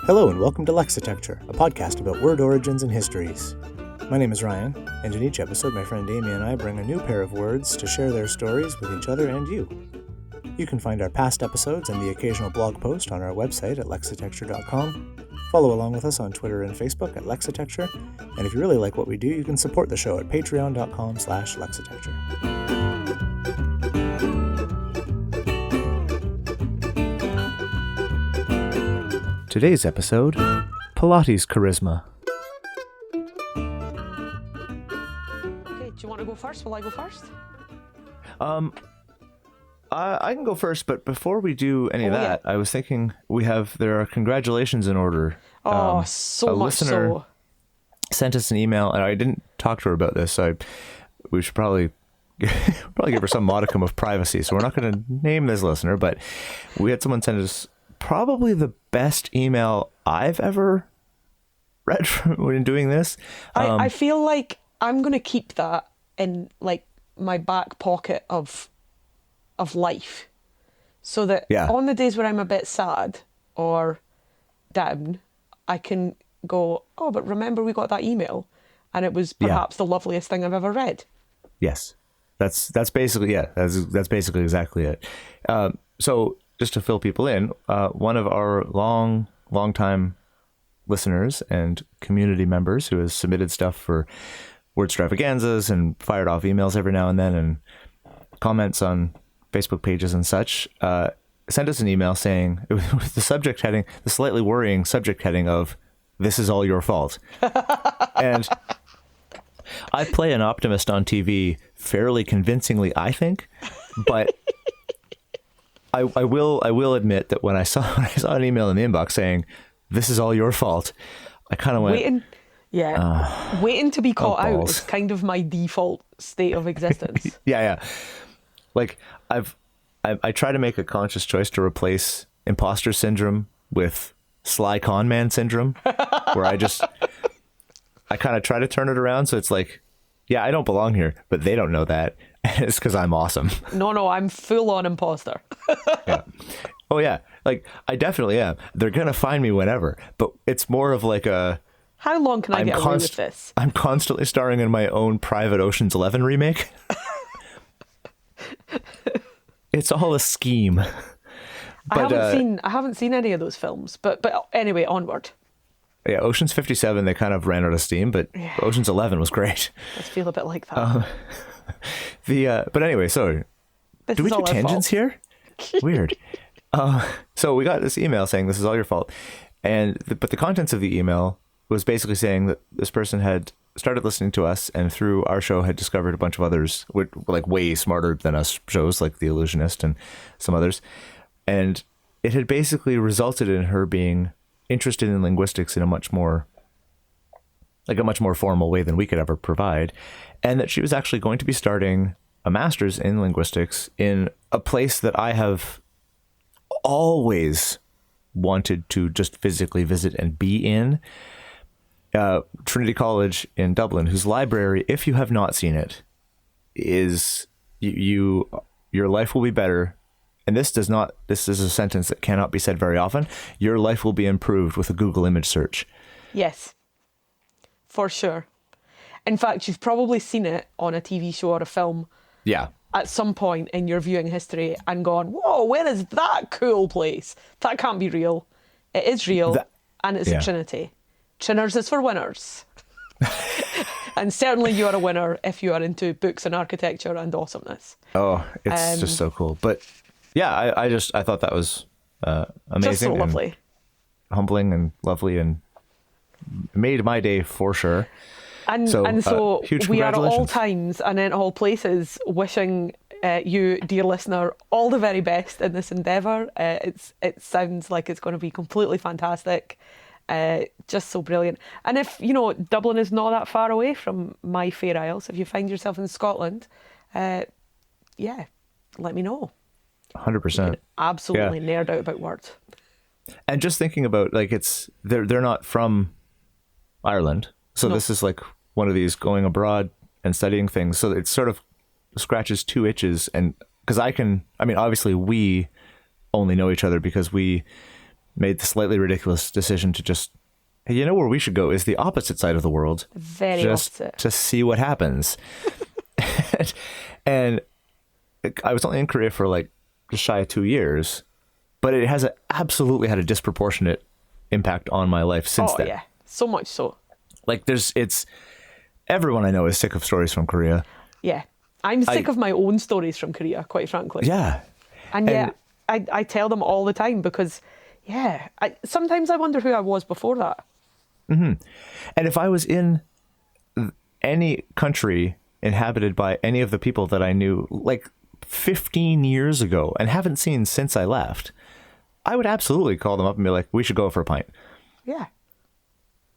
Hello and welcome to Lexitecture, a podcast about word origins and histories. My name is Ryan, and in each episode my friend Amy and I bring a new pair of words to share their stories with each other and you. You can find our past episodes and the occasional blog post on our website at lexitecture.com. Follow along with us on Twitter and Facebook at Lexitecture, and if you really like what we do, you can support the show at patreon.com/lexitecture. Today's episode, Pilates charisma. Okay, do you want to go first? Will I go first? I can go first, but before we do any of that, I was thinking there are congratulations in order. So much so. Sent us an email, and I didn't talk to her about this, so we should probably give her some modicum of privacy. So we're not going to name this listener, but we had someone send us probably the best email I've ever read when doing this. I feel like I'm going to keep that in like my back pocket of life, so that on the days where I'm a bit sad or down, I can go, oh, but remember we got that email and it was perhaps the loveliest thing I've ever read. Yes, that's basically that's basically exactly it. So just to fill people in, one of our long time listeners and community members who has submitted stuff for word extravaganzas and fired off emails every now and then and comments on Facebook pages and such, sent us an email saying, with the subject heading, the slightly worrying subject heading of, "This is all your fault." And I play an optimist on TV fairly convincingly, I think, but I will admit that when I saw an email in the inbox saying, "This is all your fault," I kind of went... Waiting to be caught out is kind of my default state of existence. Yeah. Like I try to make a conscious choice to replace imposter syndrome with sly con man syndrome, where I kind of try to turn it around. So it's like, yeah, I don't belong here, but they don't know that. It's because I'm awesome. No, I'm full on imposter. Yeah. Oh yeah. Like I definitely am. They're going to find me whenever, but it's more of like a, how long can I get away with this? I'm constantly starring in my own private Ocean's 11 remake. It's all a scheme. But, I haven't seen any of those films, but anyway, onward. Yeah, Ocean's 57, they kind of ran out of steam, but Ocean's 11 was great. Does feel a bit like that. But anyway, so do we do tangents here? Weird. So we got this email saying this is all your fault, but the contents of the email was basically saying that this person had started listening to us and through our show had discovered a bunch of others with like way smarter than us shows like The Illusionist and some others. And it had basically resulted in her being interested in linguistics in a much more formal way than we could ever provide. And that she was actually going to be starting a master's in linguistics in a place that I have always wanted to just physically visit and be in. Trinity College in Dublin, whose library, if you have not seen it, is your life will be better. And this is a sentence that cannot be said very often. Your life will be improved with a Google image search. Yes, for sure. In fact, you've probably seen it on a TV show or a film. Yeah. At some point in your viewing history and gone, whoa, where is that cool place? That can't be real. It is real, and it's a Trinity. Trinners is for winners. And certainly you are a winner if you are into books and architecture and awesomeness. Oh, it's just so cool. But yeah, I thought that was amazing. Just so lovely. Humbling and lovely and made my day for sure. And so we are at all times and in all places wishing you, dear listener, all the very best in this endeavour. It sounds like it's going to be completely fantastic. Just so brilliant. And if, Dublin is not that far away from my Fair Isles, if you find yourself in Scotland, let me know. 100%. Absolutely nerd out about words. And just thinking about, like, they're not from Ireland. So this is like one of these going abroad and studying things. So it's sort of scratches two itches, and because obviously we only know each other because we made the slightly ridiculous decision to just, hey, you know where we should go is the opposite side of the world. Very just opposite. To see what happens. And I was only in Korea for like just shy of 2 years, but it has absolutely had a disproportionate impact on my life since then. Oh, yeah. So much so. Like everyone I know is sick of stories from Korea. Yeah. I'm sick of my own stories from Korea, quite frankly. Yeah. And yet I tell them all the time because, sometimes I wonder who I was before that. Mm-hmm. And if I was in any country inhabited by any of the people that I knew like 15 years ago and haven't seen since I left, I would absolutely call them up and be like, we should go for a pint. Yeah.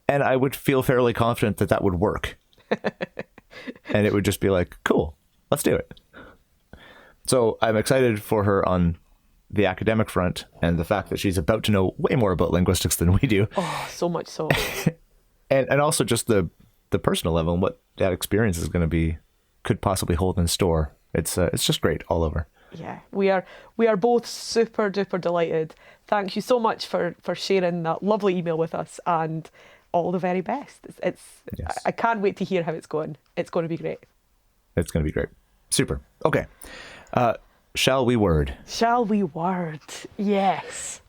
And I would feel fairly confident that would work. And it would just be like, cool, let's do it. So I'm excited for her on the academic front and the fact that she's about to know way more about linguistics than we do. Oh, so much so. and also just the personal level and what that experience is going to could possibly hold in store. It's just great all over. Yeah, we are both super duper delighted. Thank you so much for sharing that lovely email with us, and all the very best. Yes. I can't wait to hear how it's going. It's going to be great. It's going to be great. Super. Okay. Shall we word? Shall we word? Yes.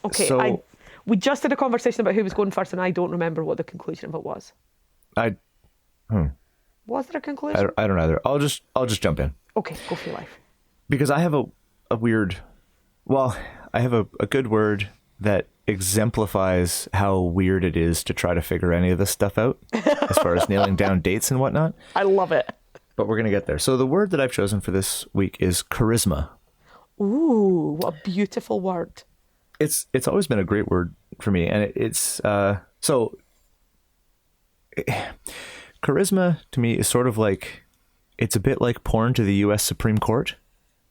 Okay. So, we just had a conversation about who was going first, and I don't remember what the conclusion of it was. Was there a conclusion? I don't either. I'll just jump in. Okay, go for your life. Because I have I have a good word that exemplifies how weird it is to try to figure any of this stuff out as far as nailing down dates and whatnot. I love it. But we're going to get there. So the word that I've chosen for this week is charisma. Ooh, what a beautiful word. It's always been a great word for me. And charisma to me is sort of like, it's a bit like porn to the US Supreme Court.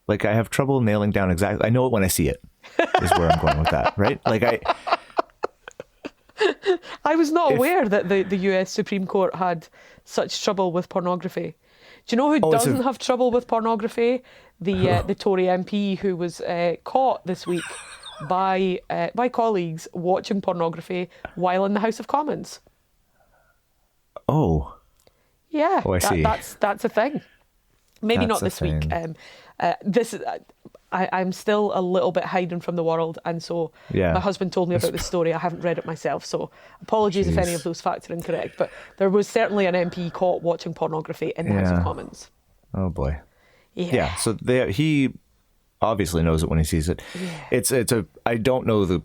Like, I have trouble nailing down exactly. I know it when I see it, is where I'm going with that, right? Like, I was not aware that the US Supreme Court had such trouble with pornography. Do you know who doesn't have trouble with pornography? The Tory MP who was caught this week by colleagues watching pornography while in the House of Commons. Oh. Yeah. Oh, I see. That's a thing. Maybe That's not this thing. week. I'm still a little bit hiding from the world, and so my husband told me about this story. I haven't read it myself, so apologies if any of those facts are incorrect. But there was certainly an MP caught watching pornography in the House of Commons. Oh boy. Yeah. So he obviously knows it when he sees it. Yeah. I don't know the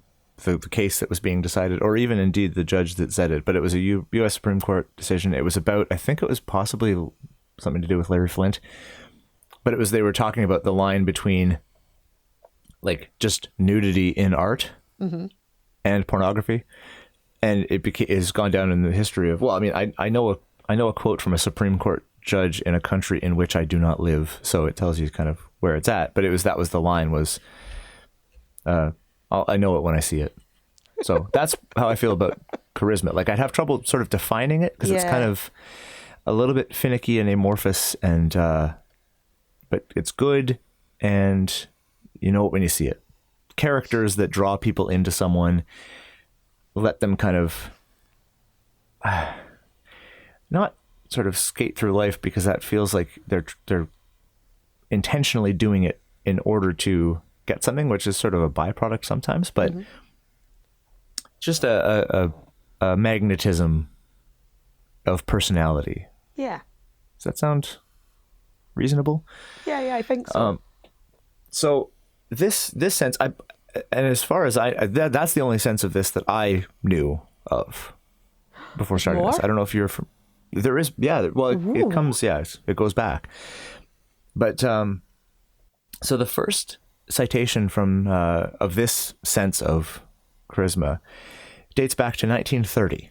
case that was being decided, or even indeed the judge that said it, but it was a U.S. Supreme Court decision. It was about, I think it was possibly something to do with Larry Flint, but they were talking about the line between like just nudity in art and pornography, and it's gone down in the history of, well, I mean, I know a quote from a Supreme Court judge in a country in which I do not live, so it tells you kind of where it's at. But that was the line was, I know it when I see it. So that's how I feel about charisma. Like, I'd have trouble sort of defining it because it's kind of a little bit finicky and amorphous, and but it's good, and you know it when you see it. Characters that draw people into someone, let them kind of not sort of skate through life, because that feels like they're intentionally doing it in order to get something, which is sort of a byproduct sometimes, but just a magnetism of personality. Yeah. Does that sound reasonable? Yeah, I think so. So this sense, and as far as that's the only sense of this that I knew of before starting this. I don't know if you're from. There is, well, it comes, it goes back. But so the first citation from of this sense of charisma dates back to 1930.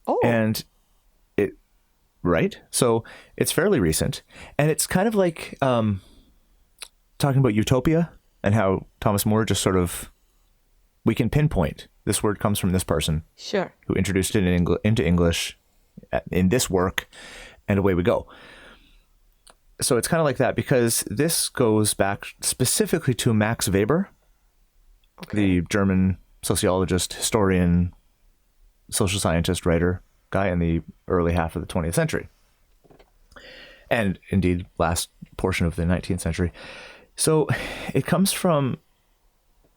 Oh. And right? So it's fairly recent, and it's kind of like talking about utopia and how Thomas More just sort of, we can pinpoint this word comes from this person, sure, who introduced it into English in this work, and away we go. so it's kind of like that, because this goes back specifically to Max Weber, the German sociologist, historian, social scientist, writer guy in the early half of the 20th century. And indeed, last portion of the 19th century. So it comes from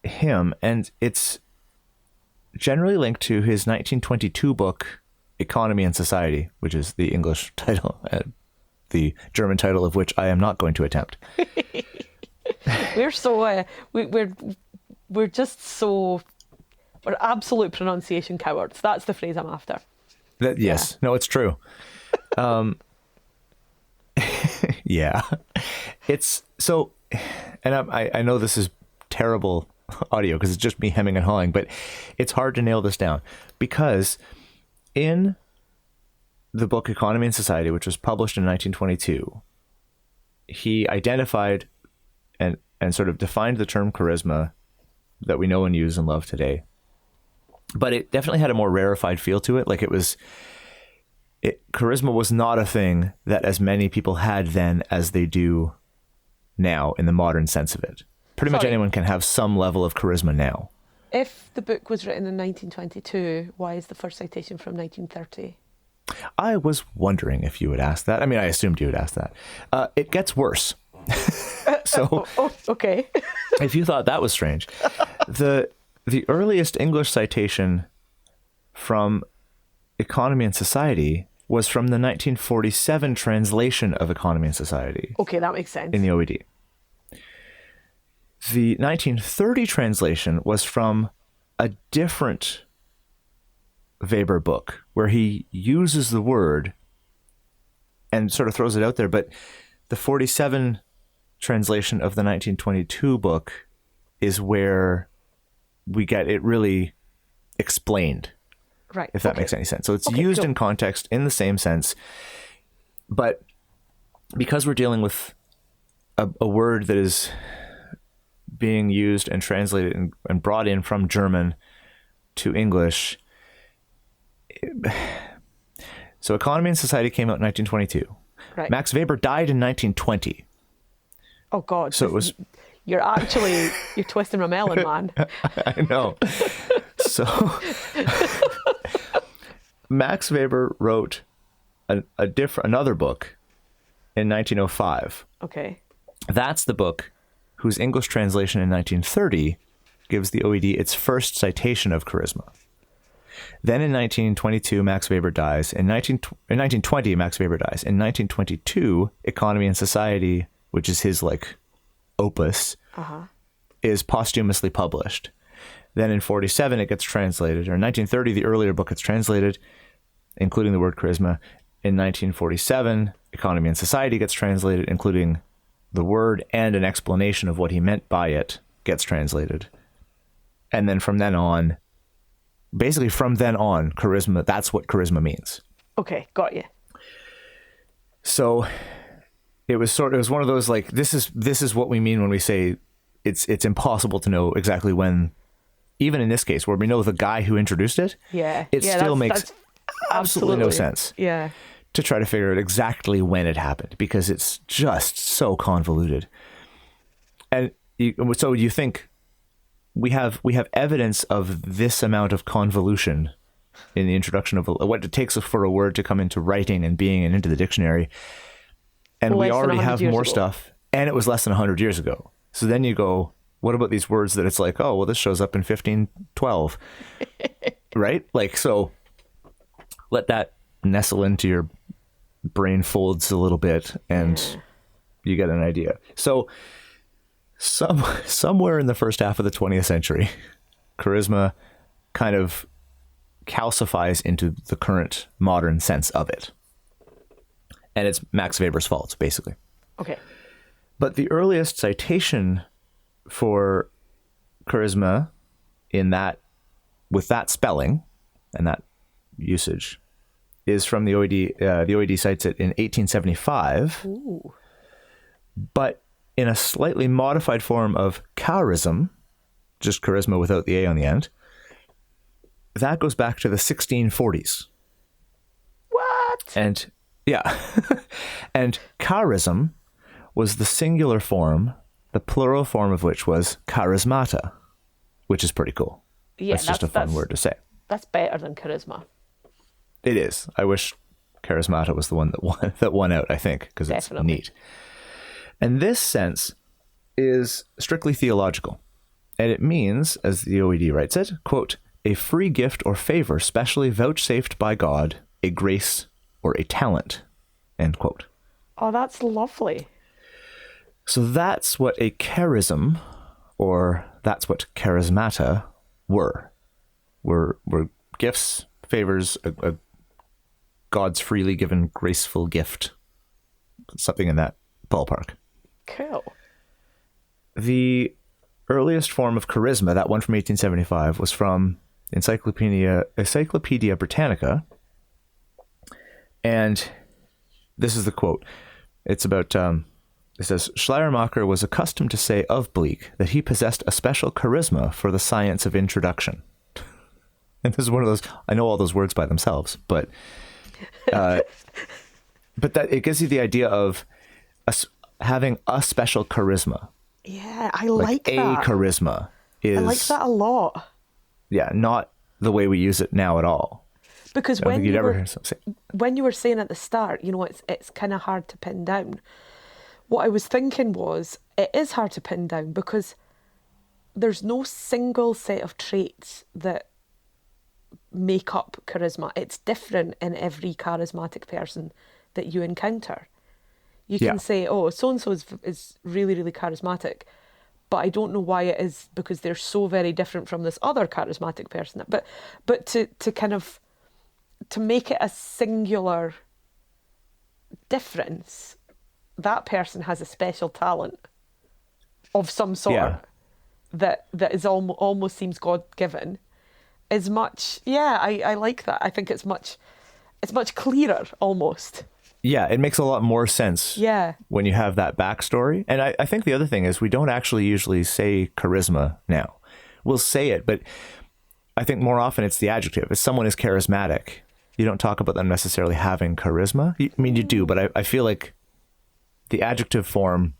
him, and it's generally linked to his 1922 book, Economy and Society, which is the English title, the German title of which I am not going to attempt. We're so we're just so we're absolute pronunciation cowards. That's the phrase I'm after. Yes, no, it's true. Yeah, it's so, and I know this is terrible audio because it's just me hemming and hawing, but it's hard to nail this down, because in the book Economy and Society, which was published in 1922, he identified and sort of defined the term charisma that we know and use and love today. But it definitely had a more rarefied feel to it. Like charisma was not a thing that as many people had then as they do now in the modern sense of it. Pretty much anyone can have some level of charisma now. If the book was written in 1922, why is the first citation from 1930? I was wondering if you would ask that. I mean, I assumed you would ask that. It gets worse. So, okay. If you thought that was strange, the earliest English citation from Economy and Society was from the 1947 translation of Economy and Society. Okay, that makes sense. In the OED. The 1930 translation was from a different Weber book where he uses the word and sort of throws it out there, but the 47 translation of the 1922 book is where we get it really explained. Right. If that makes any sense. So it's used in context in the same sense, but because we're dealing with a word that is being used and translated and brought in from German to English. So Economy and Society came out in 1922. Right. Max Weber died in 1920. Oh God. So it was... You're twisting my melon, man. I know. So Max Weber wrote another book in 1905. Okay. That's the book whose English translation in 1930 gives the OED its first citation of charisma. Then in 1922, Max Weber dies. In 1920, Max Weber dies. In 1922, Economy and Society, which is his opus, is posthumously published. Then in 1947, it gets translated. Or in 1930, the earlier book gets translated, including the word charisma. In 1947, Economy and Society gets translated, including the word and an explanation of what he meant by it gets translated. And then from then on, charisma, that's what charisma means. Okay, got you. So it was one of those this is what we mean when we say it's impossible to know exactly when, even in this case where we know the guy who introduced it. Yeah. It still makes absolutely no sense. Yeah. To try to figure out exactly when it happened, because it's just so convoluted. And so you think we have evidence of this amount of convolution in the introduction of what it takes for a word to come into writing and being and into the dictionary. And we already have more stuff, and it was less than 100 years ago. So then you go, what about these words that it's like, oh, well, this shows up in 1512, right? So let that nestle into your brain folds a little bit, and you get an idea. So somewhere in the first half of the 20th century, charisma kind of calcifies into the current modern sense of it. And it's Max Weber's fault, basically. Okay. But the earliest citation for charisma with that spelling and that usage is from the OED. The OED cites it in 1875. Ooh. But in a slightly modified form of charism, just charisma without the A on the end. That goes back to the 1640s. What? And yeah. And charism was the singular form, the plural form of which was charismata, which is pretty cool. Yeah, that's just a fun word to say. That's better than charisma. It is. I wish charismata was the one that won out, I think, because it's neat. And this sense is strictly theological. And it means, as the OED writes it, quote, a free gift or favor specially vouchsafed by God, a grace or a talent, end quote. Oh, that's lovely. So that's what a charism, or that's what charismata were gifts, favors, a God's freely given graceful gift, something in that ballpark. Cool. The earliest form of charisma, that one from 1875, was from Encyclopedia Britannica. And this is the quote. It's about, it says, Schleiermacher was accustomed to say of Bleek that he possessed a special charisma for the science of introduction. And this is one of those, I know all those words by themselves, but that it gives you the idea of having a special charisma. Yeah, I like that. A charisma is... I like that a lot. Yeah, not the way we use it now at all. Because when you were saying at the start, it's kind of hard to pin down. What I was thinking was, it is hard to pin down because there's no single set of traits that make up charisma. It's different in every charismatic person that you encounter. You can say, oh, so-and-so is really, really charismatic, but I don't know why it is because they're so very different from this other charismatic person. But to kind of, to make it a singular difference, that person has a special talent of some sort that is almost seems God-given. Is much, I like that. I think it's much clearer almost. Yeah, it makes a lot more sense when you have that backstory. And I think the other thing is we don't actually usually say charisma now. We'll say it, but I think more often it's the adjective. If someone is charismatic, you don't talk about them necessarily having charisma. I mean, you do, but I feel like the adjective form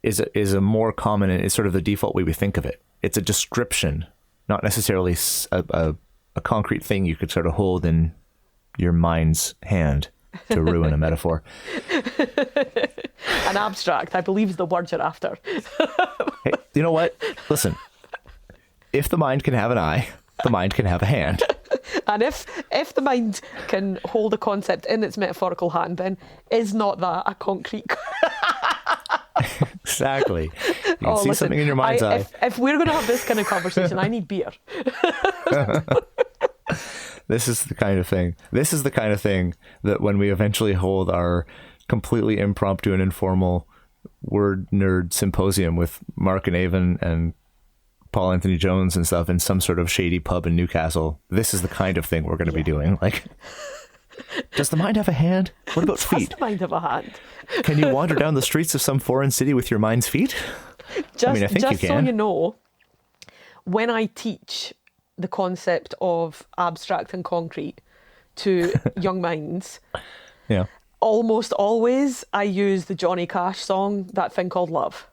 is a more common, and it's sort of the default way we think of it. It's a description, not necessarily a concrete thing you could sort of hold in your mind's hand, to ruin a metaphor. An abstract, I believe, is the word you're after. Hey, you know what? Listen, if the mind can have an eye, the mind can have a hand. And if the mind can hold a concept in its metaphorical hand, then is not that a concrete... Exactly. You can see something in your mind's eye. If we're going to have this kind of conversation, I need beer. This is the kind of thing that when we eventually hold our completely impromptu and informal word nerd symposium with Mark and Avon and Paul Anthony Jones and stuff in some sort of shady pub in Newcastle, this is the kind of thing we're going to be doing. Like, does the mind have a hand? What about feet? Does the mind have a hand? Can you wander down the streets of some foreign city with your mind's feet? I think you can. Just so you know, when I teach the concept of abstract and concrete to young minds, almost always I use the Johnny Cash song, That Thing Called Love.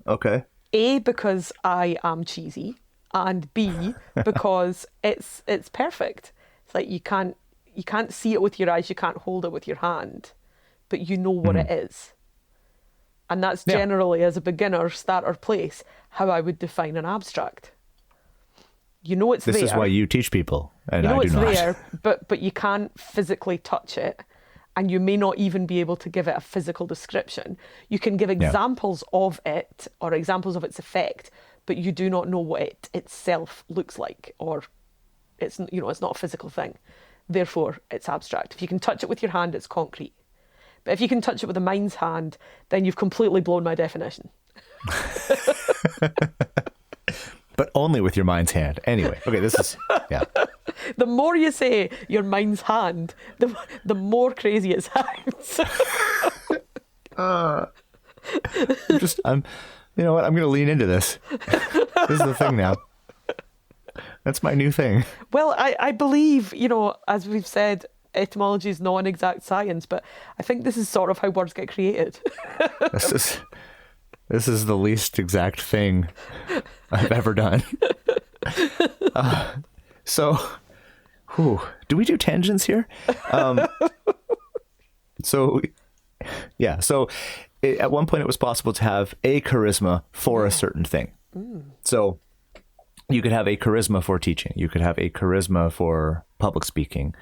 Okay. A, because I am cheesy, and B, because it's perfect. It's like you can't see it with your eyes, you can't hold it with your hand, but you know what it is. And that's generally, as a beginner, starter place, how I would define an abstract. You know it's there. This is why you teach people, and you know I do not. It's there, but you can't physically touch it, and you may not even be able to give it a physical description. You can give examples of it or examples of its effect, but you do not know what it itself looks like, or it's not a physical thing. Therefore, it's abstract. If you can touch it with your hand, it's concrete. But if you can touch it with a mind's hand, then you've completely blown my definition. But only with your mind's hand. Anyway, okay, this is, The more you say your mind's hand, the more crazy it sounds. You know what? I'm going to lean into this. This is the thing now. That's my new thing. Well, I believe, as we've said etymology is not an exact science, but I think this is sort of how words get created. This is the least exact thing I've ever done. Do we do tangents here? At one point it was possible to have a charisma for a certain thing. So you could have a charisma for teaching. You could have a charisma for public speaking,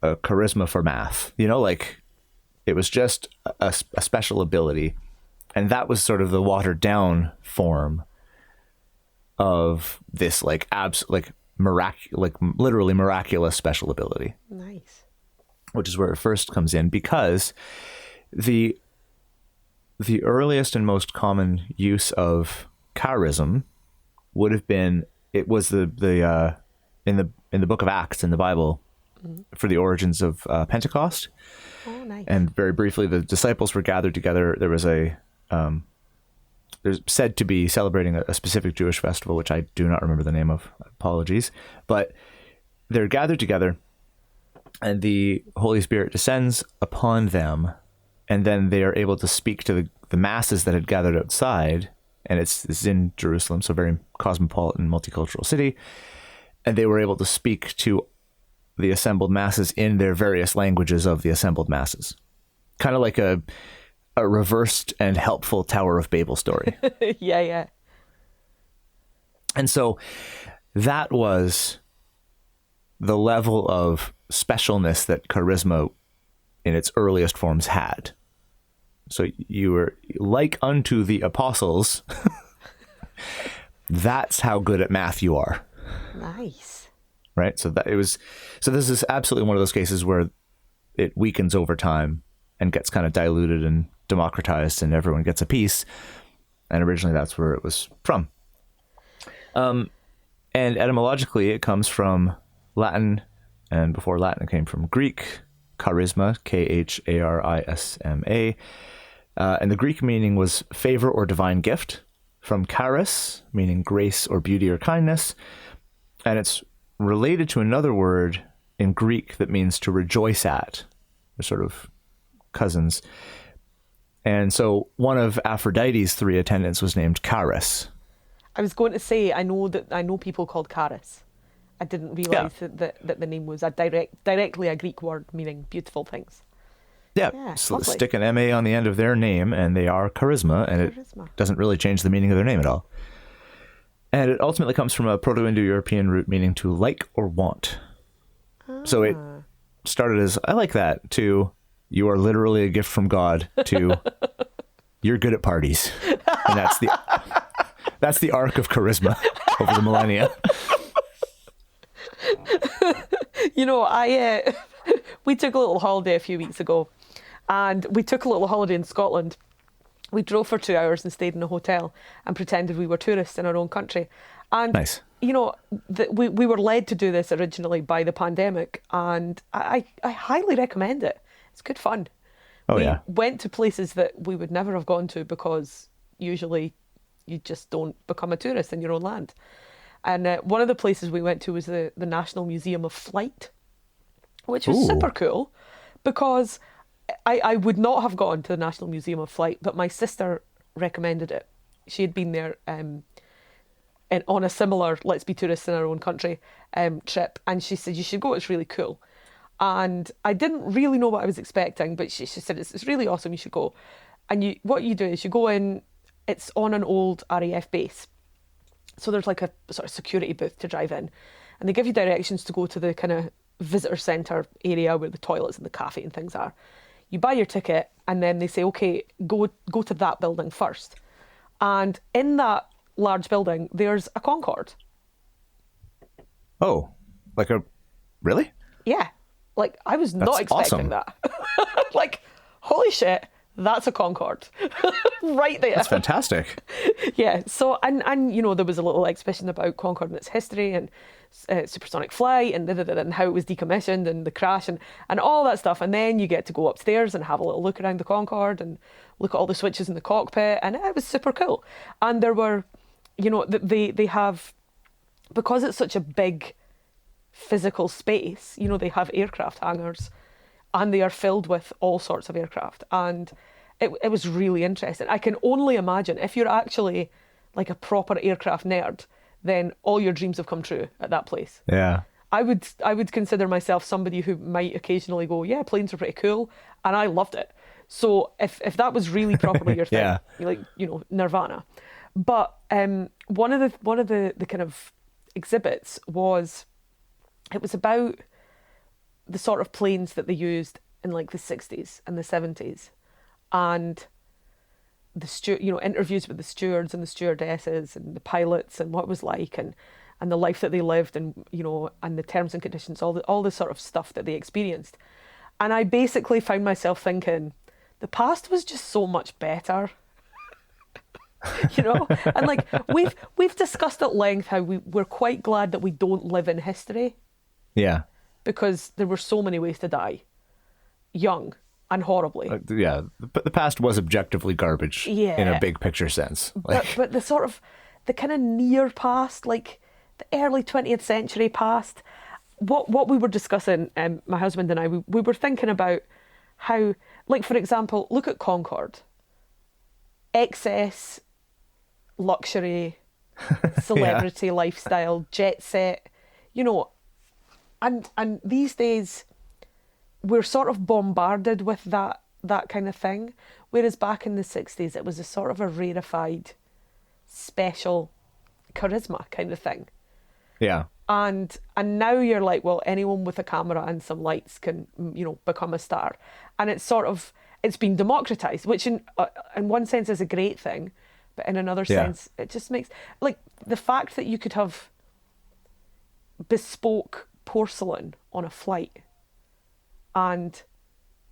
a charisma for math. Like it was just a special ability. And that was sort of the watered down form of this literally miraculous special ability. Nice. Which is where it first comes in, because the earliest and most common use of charism would have been, it was in the book of Acts in the Bible, for the origins of Pentecost. Oh, nice. And very briefly, the disciples were gathered together. There was there's said to be celebrating a specific Jewish festival, which I do not remember the name of. Apologies. But they're gathered together, and the Holy Spirit descends upon them, and then they are able to speak to the masses that had gathered outside. And it's in Jerusalem, so very cosmopolitan, multicultural city. And they were able to speak to the assembled masses in their various languages of the assembled masses. Kind of like a reversed and helpful Tower of Babel story. Yeah. And so that was the level of specialness that charisma in its earliest forms had. So you were like unto the apostles. That's how good at math you are. Nice. Right? So this is absolutely one of those cases where it weakens over time and gets kind of diluted and democratized, and everyone gets a piece. And originally that's where it was from. And etymologically, it comes from Latin, and before Latin, it came from Greek, charisma, charisma. And the Greek meaning was favor or divine gift, from charis, meaning grace or beauty or kindness. And it's related to another word in Greek that means to rejoice at. They're sort of cousins. And so one of Aphrodite's 3 attendants was named Charis. I was going to say, I know people called Charis. I didn't realise that the name was directly a Greek word meaning beautiful things. Yeah, so stick an MA on the end of their name and they are charisma, and it doesn't really change the meaning of their name at all. And it ultimately comes from a Proto-Indo-European root meaning to like or want. So it started as, I like that, to you are literally a gift from God, to you're good at parties. And that's the arc of charisma over the millennia. We took a little holiday a few weeks ago, and we took a little holiday in Scotland. We drove for 2 hours and stayed in a hotel and pretended we were tourists in our own country. And, nice. We were led to do this originally by the pandemic, and I highly recommend it. It's good fun. We went to places that we would never have gone to because usually you just don't become a tourist in your own land. And one of the places we went to was the National Museum of Flight, which was super cool because I would not have gone to the National Museum of Flight, but my sister recommended it. She had been there on a similar let's be tourists in our own country trip, and she said you should go, it's really cool. And I didn't really know what I was expecting, but she said it's really awesome, you should go. And what you do is you go in, it's on an old RAF base. So there's like a sort of security booth to drive in, and they give you directions to go to the kind of visitor centre area where the toilets and the cafe and things are. You buy your ticket, and then they say, okay, go to that building first. And in that large building, there's a Concorde. Oh, really? Yeah. Like, I was not expecting that. Like, holy shit, that's a Concorde. Right there. That's fantastic. Yeah. So, and there was a little exhibition about Concorde and its history and supersonic flight and how it was decommissioned and the crash and all that stuff. And then you get to go upstairs and have a little look around the Concorde and look at all the switches in the cockpit. And it was super cool. And there were, they have, because it's such a big physical space. You know, they have aircraft hangars and they are filled with all sorts of aircraft. And it was really interesting. I can only imagine if you're actually like a proper aircraft nerd, then all your dreams have come true at that place. Yeah. I would consider myself somebody who might occasionally go, yeah, planes are pretty cool, and I loved it. So if that was really properly your thing, yeah. like, you know, Nirvana. But one of the kind of exhibits was, it was about the sort of planes that they used in like the 60s and the 70s, and interviews with the stewards and the stewardesses and the pilots and what it was like, and the life that they lived, and, you know, and the terms and conditions, all the sort of stuff that they experienced. And I basically found myself thinking, the past was just so much better. You know? And like, we've discussed at length how we're quite glad that we don't live in history. Yeah. Because there were so many ways to die. Young and horribly. Yeah. But the past was objectively garbage in a big picture sense. Like... But the sort of, the kind of near past, like the early 20th century past, what we were discussing, my husband and I, we were thinking about how, like, for example, look at Concorde. Excess, luxury, celebrity lifestyle, jet set, you know, and these days we're sort of bombarded with that kind of thing, whereas back in the 60s it was a sort of a rarefied, special charisma kind of thing. Yeah. And now you're like, well, anyone with a camera and some lights can, you know, become a star. And it's sort of, it's been democratized, which in one sense is a great thing, but in another sense, it just makes, like, the fact that you could have bespoke porcelain on a flight and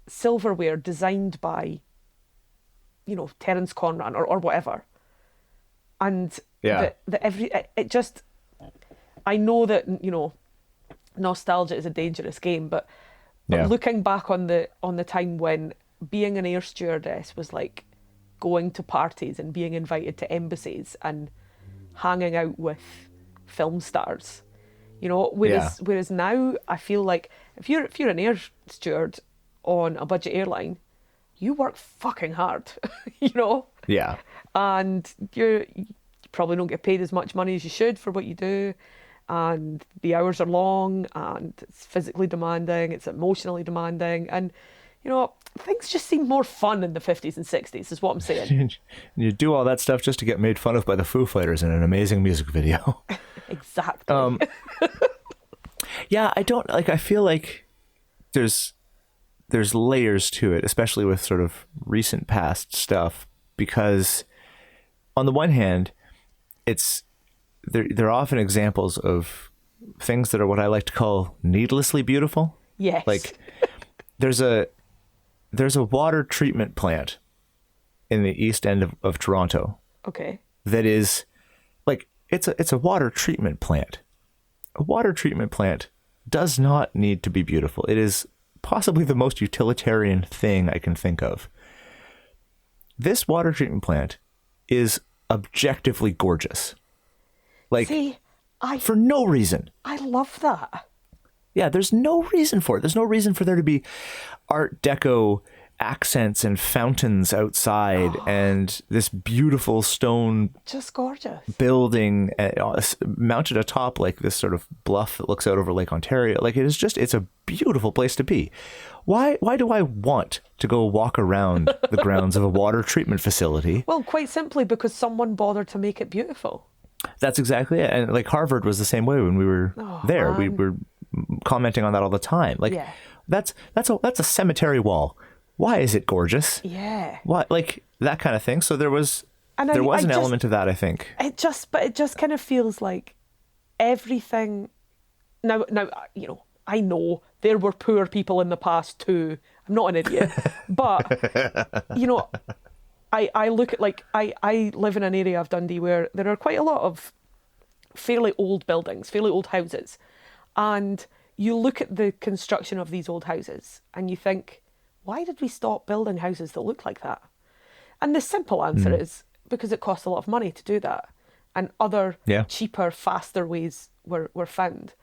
silverware designed by, you know, Terence Conran or whatever. And it just, I know that, you know, nostalgia is a dangerous game, but looking back on the time when being an air stewardess was like going to parties and being invited to embassies and hanging out with film stars, you know, whereas now I feel like if you're an air steward on a budget airline, you work fucking hard, you know? Yeah. And you probably don't get paid as much money as you should for what you do. And the hours are long, and it's physically demanding, it's emotionally demanding, and, you know, things just seem more fun in the 50s and 60s, is what I'm saying. You do all that stuff just to get made fun of by the Foo Fighters in an amazing music video. Exactly. Yeah, I feel like there's layers to it, especially with sort of recent past stuff, because on the one hand, they're often examples of things that are what I like to call needlessly beautiful. Yes. Like there's a water treatment plant in the east end of Toronto. Okay. That is like, it's a water treatment plant. A water treatment plant does not need to be beautiful. It is possibly the most utilitarian thing I can think of. This water treatment plant is objectively gorgeous. Like, see, for no reason. I love that. Yeah, there's no reason for it. There's no reason for there to be Art Deco accents and fountains outside and this beautiful stone, just gorgeous building mounted atop like this sort of bluff that looks out over Lake Ontario. Like, it's a beautiful place to be. Why do I want to go walk around the grounds of a water treatment facility? Well, quite simply because someone bothered to make it beautiful. That's exactly it. And like Harvard was the same way when we were there. Man. We were commenting on that all the time. Like, that's a cemetery wall. Why is it gorgeous? Yeah. What, like that kind of thing. So there was an element of that, I think. It just kind of feels like everything. Now, you know, I know there were poor people in the past too. I'm not an idiot, but you know, I look at, like, I live in an area of Dundee where there are quite a lot of fairly old buildings, fairly old houses, and you look at the construction of these old houses and you think, why did we stop building houses that look like that? And the simple answer is because it costs a lot of money to do that, and other cheaper, faster ways were found.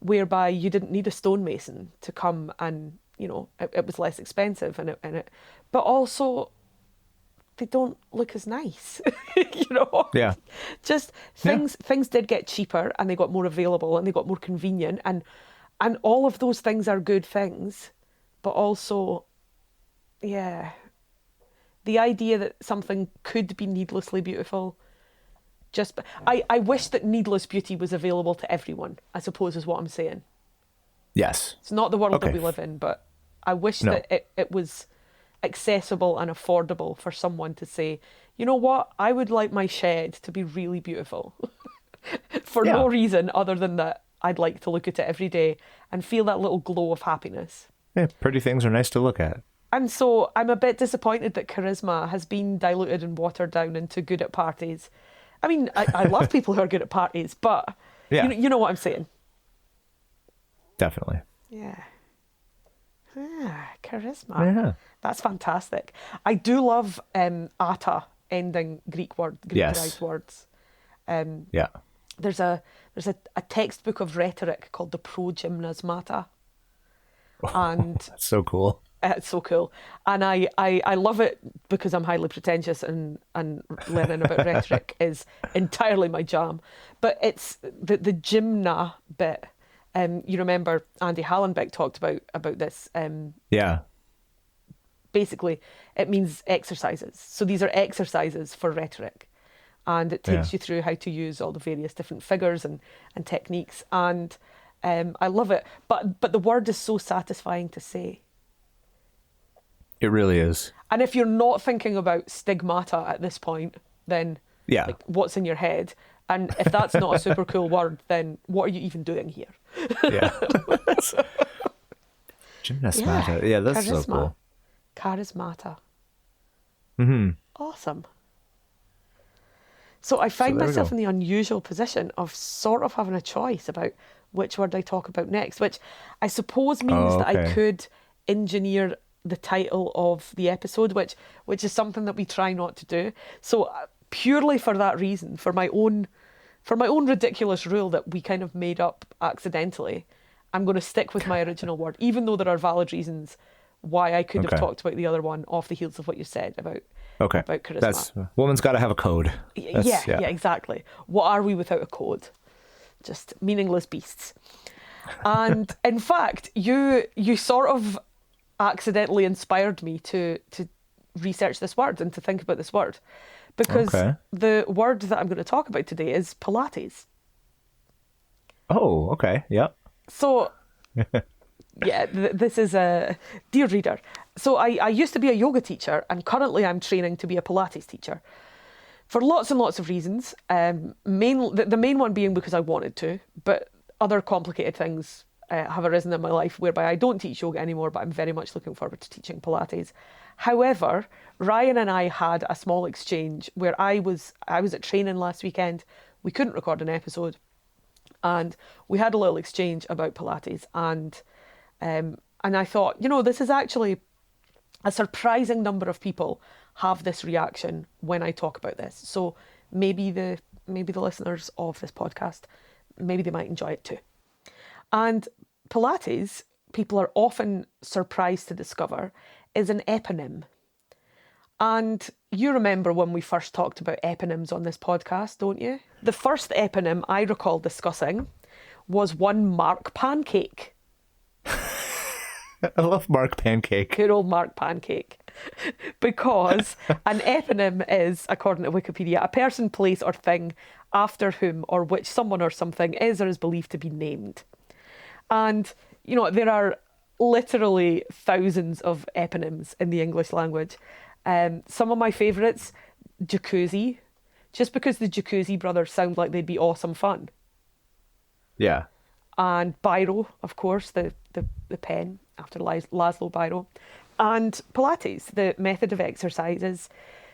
whereby you didn't need a stonemason to come and, it was less expensive but also they don't look as nice, Yeah. Just things did get cheaper and they got more available and they got more convenient and all of those things are good things, but also, yeah, the idea that something could be needlessly beautiful. I wish that needless beauty was available to everyone, I suppose is what I'm saying. Yes. It's not the world that we live in, but I wish that it was accessible and affordable for someone to say, you know what, I would like my shed to be really beautiful for no reason other than that I'd like to look at it every day and feel that little glow of happiness. Yeah, pretty things are nice to look at. And so I'm a bit disappointed that charisma has been diluted and watered down into good at parties. I mean, I love people who are good at parties, but you know what I'm saying. Definitely. Yeah. Charisma. Yeah. That's fantastic. I do love ata ending Greek-ized words. There's a textbook of rhetoric called the Pro-Gymnasmata. And that's so cool. It's so cool. And I love it because I'm highly pretentious and learning about rhetoric is entirely my jam. But it's the gymna bit. You remember Andy Hallenbeck talked about this. Basically, it means exercises. So these are exercises for rhetoric. And it takes you through how to use all the various different figures and techniques. And I love it. But the word is so satisfying to say. It really is. And if you're not thinking about stigmata at this point, then what's in your head? And if that's not a super cool word, then what are you even doing here? Yeah. Gymnasmata. Yeah, that's charisma. so cool. Charismata. Mm-hmm. Awesome. So I find myself in the unusual position of sort of having a choice about which word I talk about next, which I suppose means that I could engineer the title of the episode, which is something that we try not to do. So purely for that reason, for my own ridiculous rule that we kind of made up accidentally, I'm going to stick with my original word, even though there are valid reasons why I could have talked about the other one off the heels of what you said about charisma. That's woman's got to have a code. Yeah, exactly. What are we without a code? Just meaningless beasts. And in fact, you sort of accidentally inspired me to research this word and to think about this word, because the word that I'm going to talk about today is Pilates. Oh, okay. Yeah. So, this is a dear reader. So I used to be a yoga teacher, and currently I'm training to be a Pilates teacher for lots and lots of reasons. The main one being because I wanted to, but other complicated things have arisen in my life whereby I don't teach yoga anymore, but I'm very much looking forward to teaching Pilates. However, Ryan and I had a small exchange where I was at training last weekend. We couldn't record an episode, and we had a little exchange about Pilates, and I thought, this is actually a surprising number of people have this reaction when I talk about this. So maybe the listeners of this podcast, maybe they might enjoy it too. And Pilates, people are often surprised to discover, is an eponym. And you remember when we first talked about eponyms on this podcast, don't you? The first eponym I recall discussing was one Mark Pancake. I love Mark Pancake. Good old Mark Pancake. Because an eponym is, according to Wikipedia, a person, place or thing after whom or which someone or something is or is believed to be named. And, there are literally thousands of eponyms in the English language. Some of my favourites, jacuzzi, just because the Jacuzzi brothers sound like they'd be awesome fun. Yeah. And biro, of course, the pen after Laszlo Biro. And Pilates, the method of exercises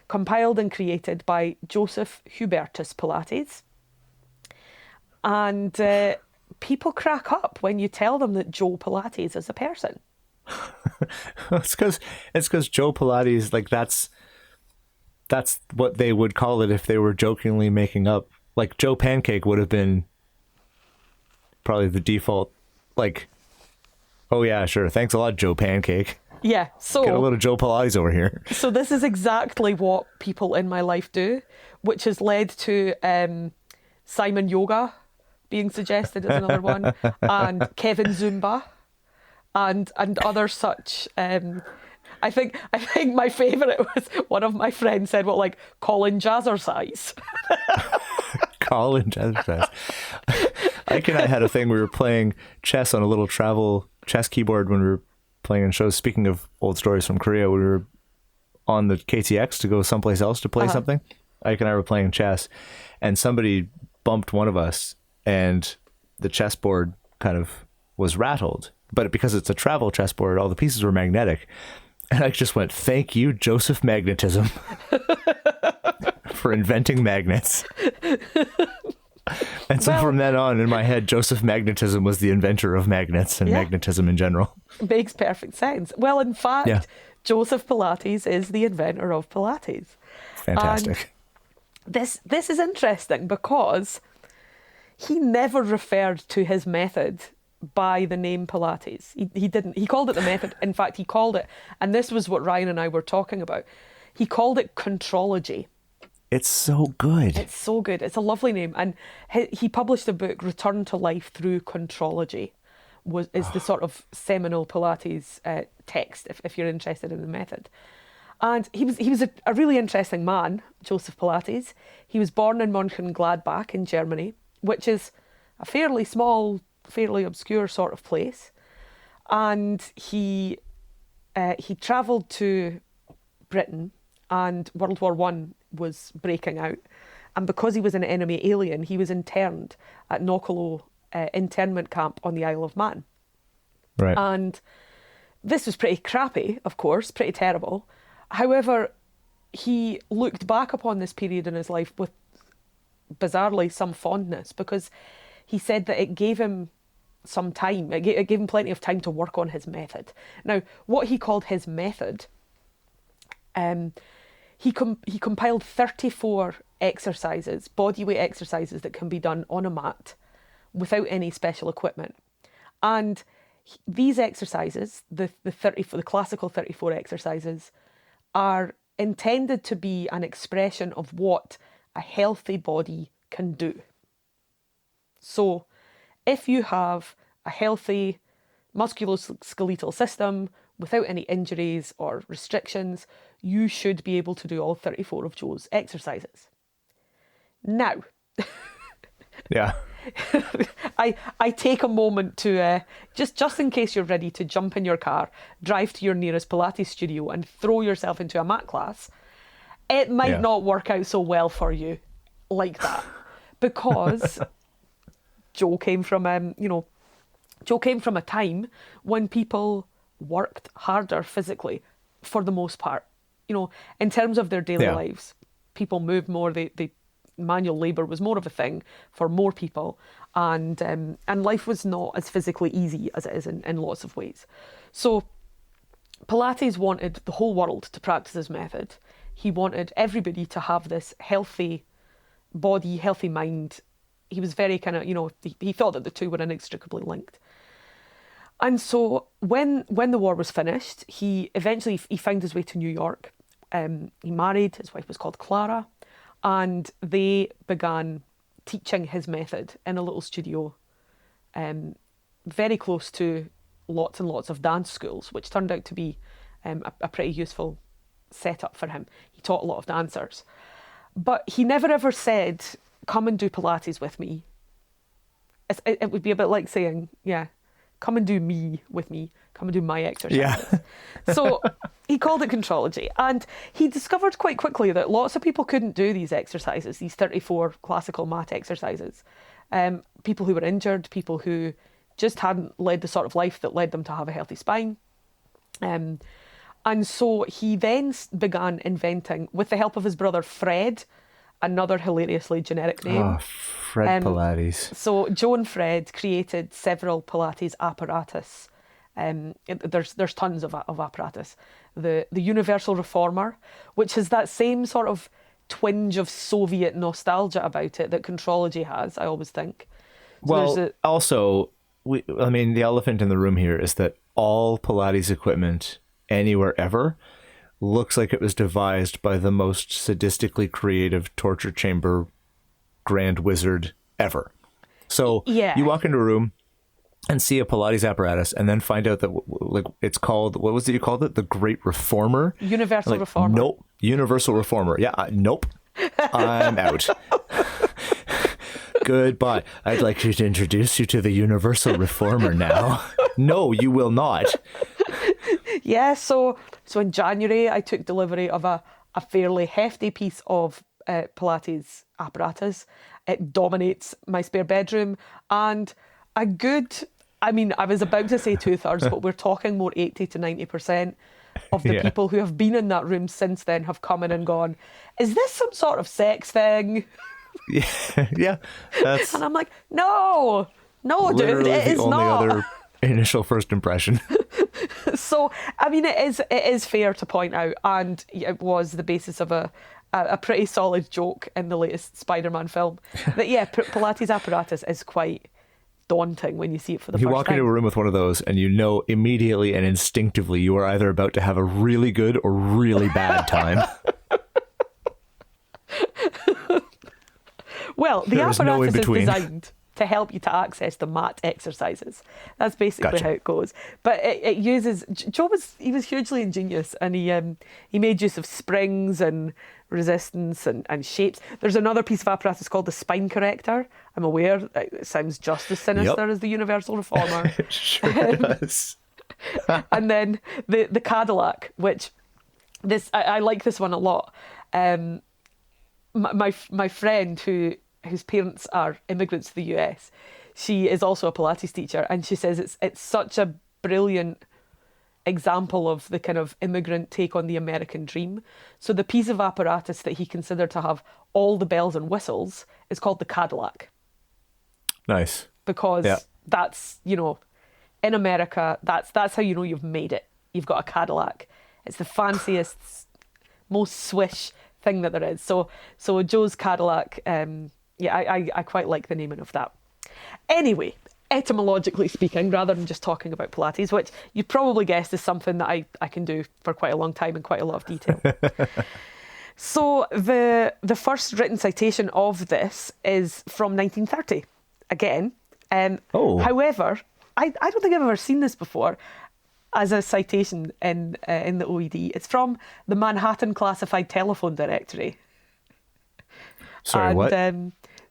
compiled and created by Joseph Hubertus Pilates. And people crack up when you tell them that Joe Pilates is a person. It's because Joe Pilates, like that's what they would call it if they were jokingly making up. Like Joe Pancake would have been probably the default like, oh yeah, sure. Thanks a lot, Joe Pancake. Yeah, so get a little Joe Pilates over here. So this is exactly what people in my life do, which has led to Simon Yoga being suggested as another one, and Kevin Zumba, and other such. I think my favourite was one of my friends said, "What, like Colin Jazzercise?" Colin Jazzercise. Ike and I had a thing. We were playing chess on a little travel chess keyboard when we were playing in shows. Speaking of old stories from Korea, we were on the KTX to go someplace else to play something. Ike and I were playing chess, and somebody bumped one of us, and the chessboard kind of was rattled. But because it's a travel chessboard, all the pieces were magnetic. And I just went, "Thank you, Joseph Magnetism," for inventing magnets. And so from then on, in my head, Joseph Magnetism was the inventor of magnets and magnetism in general. Makes perfect sense. Well, in fact, Joseph Pilates is the inventor of Pilates. Fantastic. And this is interesting because he never referred to his method by the name Pilates. He didn't. He called it the method. In fact, he called it, and this was what Ryan and I were talking about, he called it contrology. It's so good. It's so good. It's a lovely name. And he published a book, Return to Life Through Contrology, is the sort of seminal Pilates text, if you're interested in the method. And he was a really interesting man, Joseph Pilates. He was born in Mönchengladbach in Germany, which is a fairly small, fairly obscure sort of place. And he travelled to Britain, and World War One was breaking out, and because he was an enemy alien, he was interned at Knockelo internment camp on the Isle of Man. Right. And this was pretty crappy, of course, pretty terrible. However, he looked back upon this period in his life with, bizarrely, some fondness, because he said that it gave him some time, it gave him plenty of time to work on his method. Now, what he called his method, he compiled 34 exercises, bodyweight exercises that can be done on a mat without any special equipment. And these exercises, the classical 34 exercises, are intended to be an expression of what a healthy body can do. So if you have a healthy musculoskeletal system without any injuries or restrictions, you should be able to do all 34 of Joe's exercises. Now, yeah, I take a moment to, just in case you're ready to jump in your car, drive to your nearest Pilates studio and throw yourself into a mat class, it might not work out so well for you like that. Because Joe came from, Joe came from a time when people worked harder physically, for the most part. In terms of their daily lives, people moved more. The manual labour was more of a thing for more people, and life was not as physically easy as it is in lots of ways. So Pilates wanted the whole world to practice his method. He wanted everybody to have this healthy body, healthy mind. He was very kind of, he thought that the two were inextricably linked. And so when the war was finished, he eventually found his way to New York. He married, his wife was called Clara, and they began teaching his method in a little studio very close to lots and lots of dance schools, which turned out to be a pretty useful setup for him. He taught a lot of dancers. But he never ever said, "Come and do Pilates with me." It would be a bit like saying, "Come and do me with me. Come and do my exercises." Yeah. So he called it contrology. And he discovered quite quickly that lots of people couldn't do these exercises, these 34 classical mat exercises. People who were injured, people who just hadn't led the sort of life that led them to have a healthy spine. And so he then began inventing, with the help of his brother Fred, another hilariously generic name. Oh, Fred Pilates. So Joe and Fred created several Pilates apparatus. There's tons of apparatus. The Universal Reformer, which has that same sort of twinge of Soviet nostalgia about it that contrology has, I always think. So well, also, the elephant in the room here is that all Pilates equipment anywhere ever looks like it was devised by the most sadistically creative torture chamber grand wizard ever. So you walk into a room and see a Pilates apparatus and then find out that it's called, what was it you called it? The Great Reformer? Universal Reformer. Nope. Universal Reformer. Yeah. Nope. I'm out. Goodbye. I'd like you to introduce you to the Universal Reformer now. No, you will not. Yeah, so in January, I took delivery of a fairly hefty piece of Pilates apparatus. It dominates my spare bedroom, and a good, I was about to say 2/3, but we're talking more 80 to 90% of the people who have been in that room since then have come in and gone, is this some sort of sex thing? Yeah. That's and I'm like, no, dude, it is not. Only other initial first impression. So, it is fair to point out, and it was the basis of a pretty solid joke in the latest Spider-Man film, that Pilates apparatus is quite daunting when you see it for the first time. You walk into a room with one of those and you know immediately and instinctively you are either about to have a really good or really bad time. Well, the apparatus is designed to help you to access the mat exercises. That's basically how it goes. But it uses, Joe was hugely ingenious, and he made use of springs and resistance and shapes. There's another piece of apparatus called the spine corrector. I'm aware it sounds just as sinister as the Universal Reformer. It sure does. And then the Cadillac, which I like this one a lot. My friend whose parents are immigrants to the US, she is also a Pilates teacher, and she says it's such a brilliant example of the kind of immigrant take on the American dream. So the piece of apparatus that he considered to have all the bells and whistles is called the Cadillac. Nice. Because that's, in America, that's how you know you've made it. You've got a Cadillac. It's the fanciest, most swish thing that there is. So Joe's Cadillac, I quite like the naming of that. Anyway, etymologically speaking, rather than just talking about Pilates, which you probably guessed is something that I can do for quite a long time in quite a lot of detail. So the first written citation of this is from 1930. Again. However, I don't think I've ever seen this before as a citation in the OED. It's from the Manhattan Classified Telephone Directory. Sorry, what?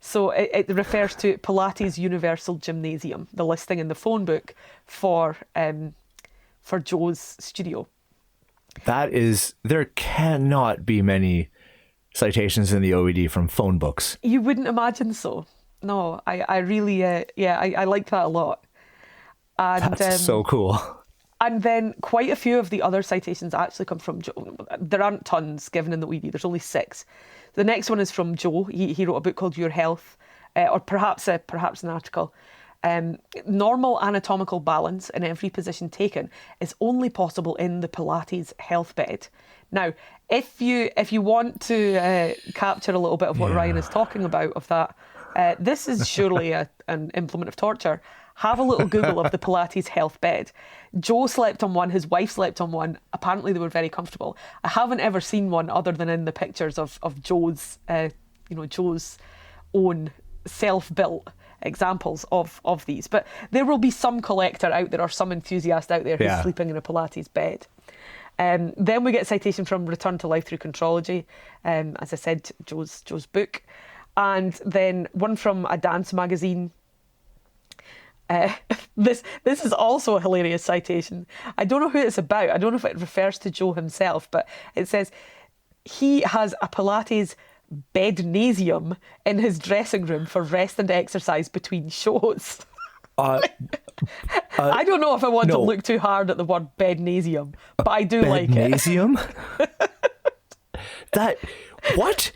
So it refers to Pilates Universal Gymnasium, the listing in the phone book for Joe's studio. There cannot be many citations in the OED from phone books. You wouldn't imagine so. No, I really, I like that a lot. And, that's so cool. And then quite a few of the other citations actually come from Joe. There aren't tons given in the OED. There's only 6. The next one is from Joe. He wrote a book called Your Health, or perhaps an article. Normal anatomical balance in every position taken is only possible in the Pilates health bed. Now, if you want to capture a little bit of what Ryan is talking about of that, this is surely an implement of torture. Have a little Google of the Pilates health bed. Joe slept on one, his wife slept on one. Apparently they were very comfortable. I haven't ever seen one other than in the pictures of Joe's, Joe's own self-built examples of these. But there will be some collector out there or some enthusiast out there who's sleeping in a Pilates bed. Then we get a citation from Return to Life Through Contrology. As I said, Joe's book. And then one from a dance magazine. This is also a hilarious citation. I don't know who it's about. I don't know if it refers to Joe himself, but it says he has a Pilates bednasium in his dressing room for rest and exercise between shows. I don't know if I want to look too hard at the word bednasium, but I do like it. Bednasium? That what?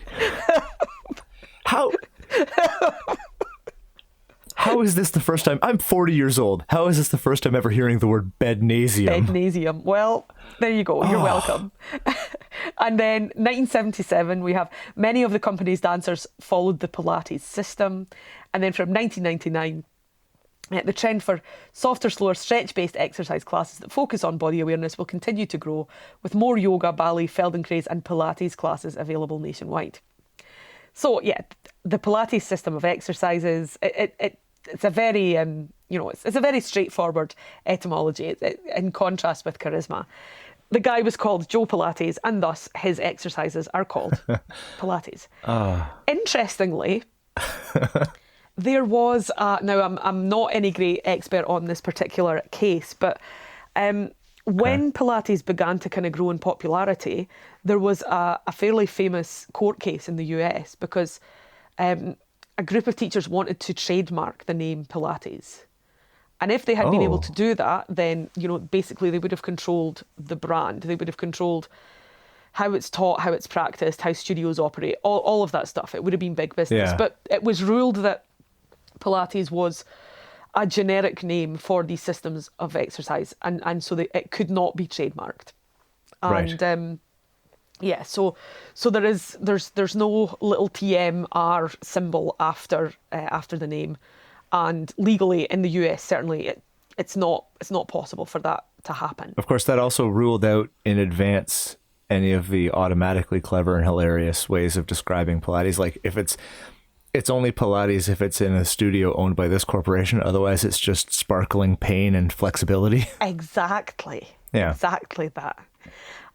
How is this the first time? I'm 40 years old. How is this the first time ever hearing the word bednasium? Bednasium. Well, there you go. You're welcome. And then 1977, we have many of the company's dancers followed the Pilates system. And then from 1999, The trend for softer, slower, stretch-based exercise classes that focus on body awareness will continue to grow, with more yoga, ballet, Feldenkrais and Pilates classes available nationwide. So yeah, the Pilates system of exercises, it's a very, it's a very straightforward etymology in contrast with charisma. The guy was called Joe Pilates, and thus his exercises are called Pilates. Interestingly, there was, now I'm not any great expert on this particular case, but when Pilates began to kind of grow in popularity, there was a fairly famous court case in the US because a group of teachers wanted to trademark the name Pilates. And if they had been able to do that, then, basically they would have controlled the brand. They would have controlled how it's taught, how it's practiced, how studios operate, all of that stuff. It would have been big business. Yeah. But it was ruled that Pilates was a generic name for these systems of exercise, and so it could not be trademarked. And right. So there's no little TMR symbol after the name, and legally in the US certainly it's not possible for that to happen. Of course, that also ruled out in advance any of the automatically clever and hilarious ways of describing Pilates. Like if it's only Pilates if it's in a studio owned by this corporation. Otherwise, it's just sparkling pain and flexibility. Exactly. Yeah. Exactly that.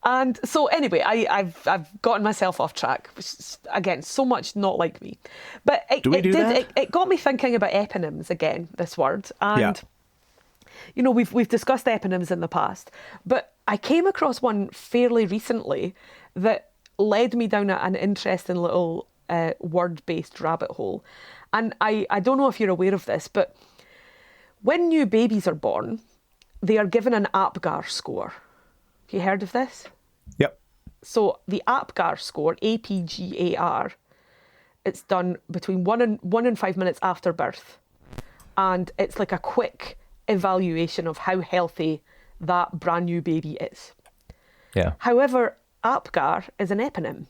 And so anyway, I've gotten myself off track, which is, again, so much not like me. But it got me thinking about eponyms again, this word. And, we've discussed eponyms in the past, but I came across one fairly recently that led me down an interesting little word-based rabbit hole. And I don't know if you're aware of this, but when new babies are born, they are given an APGAR score. Have you heard of this? Yep. So the APGAR score, APGAR, it's done between 1 and 5 minutes after birth. And it's like a quick evaluation of how healthy that brand new baby is. Yeah. However, APGAR is an eponym.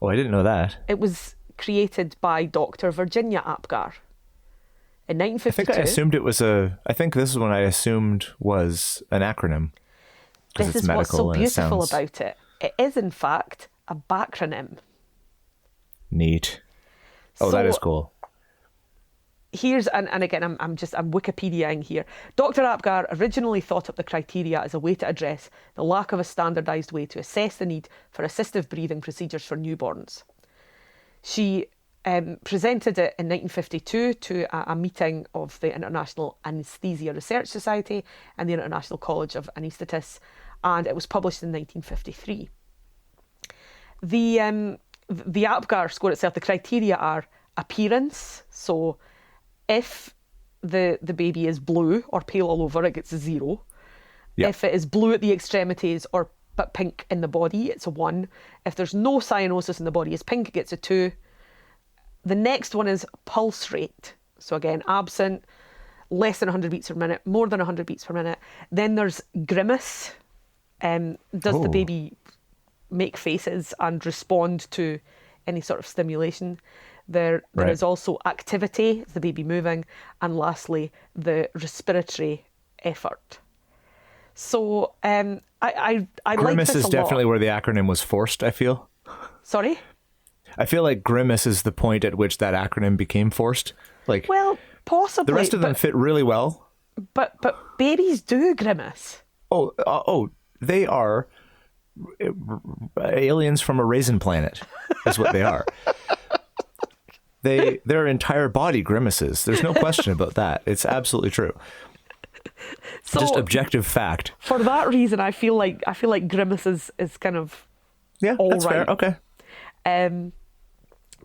Oh, I didn't know that. It was created by Dr. Virginia APGAR in 1952. I think this is one I assumed was an acronym. This is what's so beautiful about it. It is, in fact, a backronym. Neat. Oh, that is cool. Here's, and again, I'm Wikipediaing here. Dr. Apgar originally thought up the criteria as a way to address the lack of a standardised way to assess the need for assistive breathing procedures for newborns. She presented it in 1952 to a meeting of the International Anaesthesia Research Society and the International College of Anaesthetists, and it was published in 1953. The APGAR score itself, the criteria are appearance. So if the baby is blue or pale all over, it gets a 0. Yep. If it is blue at the extremities but pink in the body, it's a 1. If there's no cyanosis in the body, it's pink, it gets a 2. The next one is pulse rate. So again, absent, less than 100 beats per minute, more than 100 beats per minute. Then there's grimace. Does the baby make faces and respond to any sort of stimulation? There is also activity, is the baby moving? And lastly, the respiratory effort. So I like this a lot. Grimace is definitely where the acronym was forced, I feel. Sorry? I feel like grimace is the point at which that acronym became forced. Well, possibly. The rest of them fit really well. But babies do grimace. They are aliens from a raisin planet, is what they are. Their entire body grimaces. There's no question about that. It's absolutely true. So, just objective fact. For that reason, I feel like grimace is kind of all that's right. Fair. Okay.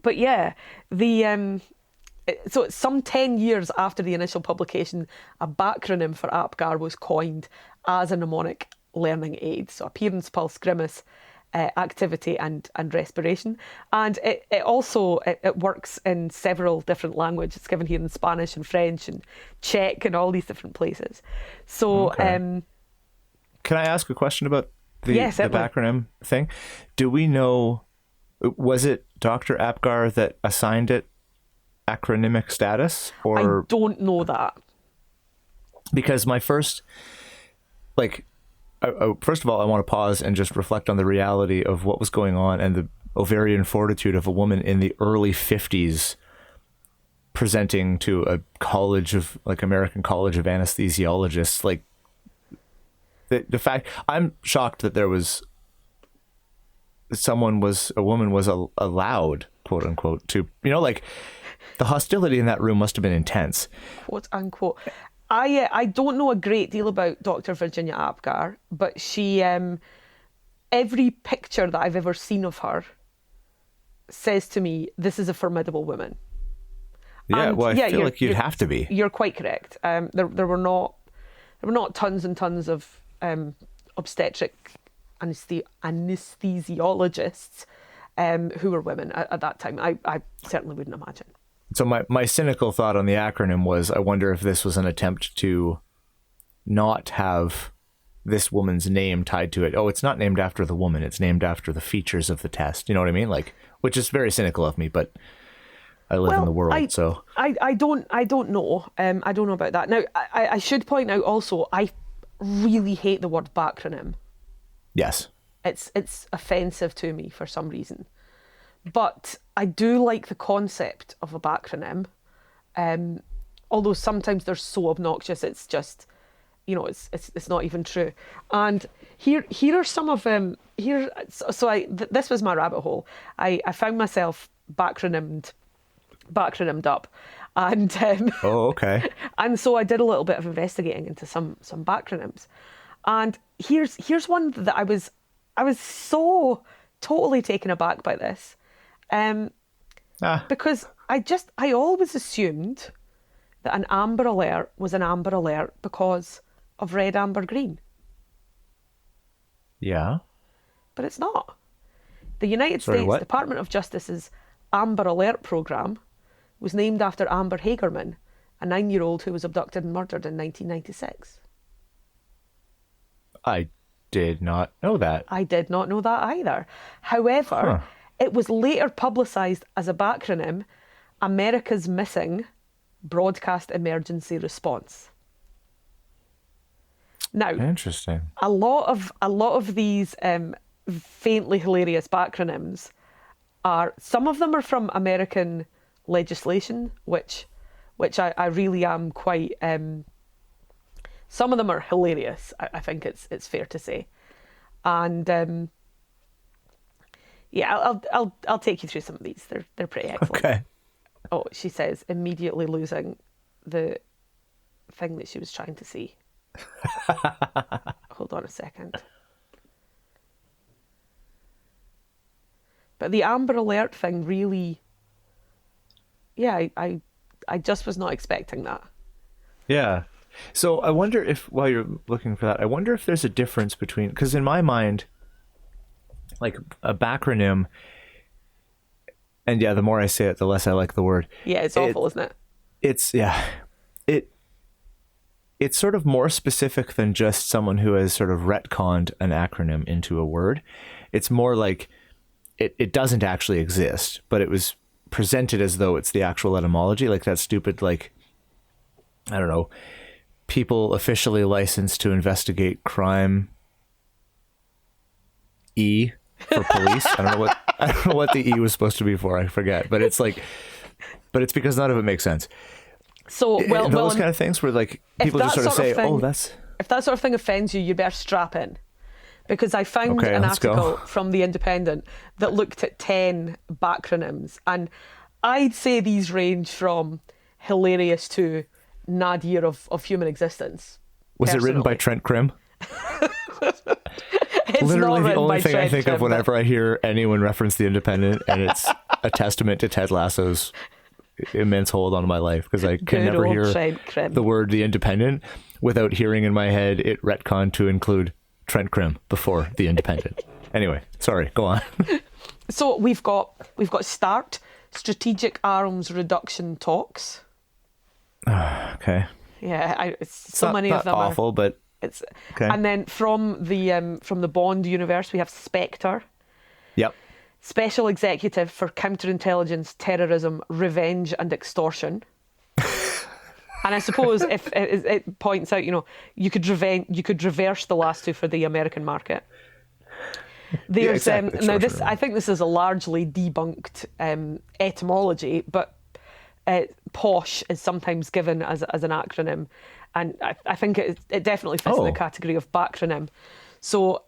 But yeah, so it's some 10 years after the initial publication, a backronym for APGAR was coined as a mnemonic learning aid. So appearance, pulse, grimace, activity and respiration. And it also works in several different languages. It's given here in Spanish and French and Czech and all these different places. So can I ask a question about the backronym thing? Do we know, was it Dr. Apgar that assigned it acronymic status? Or I don't know that. Because my first, first of all, I want to pause and just reflect on the reality of what was going on and the ovarian fortitude of a woman in the early 50s presenting to a college of, American College of Anesthesiologists. Like, the fact, I'm shocked that there was, a woman was allowed, quote unquote, to, the hostility in that room must have been intense. Quote unquote. I don't know a great deal about Dr. Virginia Apgar, but she, every picture that I've ever seen of her says to me, this is a formidable woman. Yeah, and, I feel like you'd have to be. You're quite correct. There were not tons and tons of obstetric anesthesiologists who were women at that time. I certainly wouldn't imagine. So my cynical thought on the acronym was, I wonder if this was an attempt to not have this woman's name tied to it. Oh, it's not named after the woman. It's named after the features of the test. You know what I mean? Which is very cynical of me, but I live in the world, so. I don't know. I don't know about that. Now, I should point out also, I really hate the word backronym. Yes. It's offensive to me for some reason. But I do like the concept of a backronym, although sometimes they're so obnoxious it's just, it's not even true. And here are some of them. This was my rabbit hole. I found myself backronymmed up, and oh, okay. And so I did a little bit of investigating into some backronyms, and here's one that I was so totally taken aback by this. Because I always assumed that an Amber Alert was an Amber Alert because of red, amber, green. Yeah. But it's not. The United States Department of Justice's Amber Alert program was named after Amber Hagerman, a 9-year-old who was abducted and murdered in 1996. I did not know that. I did not know that either. However, it was later publicised as a backronym, America's Missing Broadcast Emergency Response. Now, interesting. A lot of these faintly hilarious backronyms some of them are from American legislation, which I really am quite. Some of them are hilarious. I think it's fair to say, and. Yeah, I'll take you through some of these. They're pretty excellent. Okay. Oh, she says, immediately losing the thing that she was trying to see. Hold on a second. But the Amber Alert thing really, I just was not expecting that. Yeah. So I wonder if, while you're looking for that, I wonder if there's a difference between, because in my mind, like a backronym, and the more I say it, the less I like the word. Yeah, it's awful, isn't it? It's sort of more specific than just someone who has sort of retconned an acronym into a word. It's more like it doesn't actually exist, but it was presented as though it's the actual etymology, like that stupid, I don't know, people officially licensed to investigate crime E for police. I don't know what the E was supposed to be for. I forget, but it's because none of it makes sense. So those kind of things where people just sort of say, that's. If that sort of thing offends you, you better strap in, because I found an article from The Independent that looked at 10 backronyms, and I'd say these range from hilarious to nadir of human existence. Was it written by Trent Krim? Literally the only thing I think of whenever I hear anyone reference The Independent, and it's a testament to Ted Lasso's immense hold on my life, because I can never hear the word The Independent without hearing in my head it retconned to include Trent Krim before The Independent. Anyway, sorry, go on. So we've got START, Strategic Arms Reduction Talks. Okay. Yeah, it's so many of them. Awful, but it's okay. And then from the Bond universe, we have Spectre. Yep. Special Executive for Counterintelligence, Terrorism, Revenge and Extortion. And I suppose if it points out, you could reverse the last two for the American market. There's now this. I think this is a largely debunked etymology, but posh is sometimes given as an acronym, and I think it definitely fits in the category of backronym. So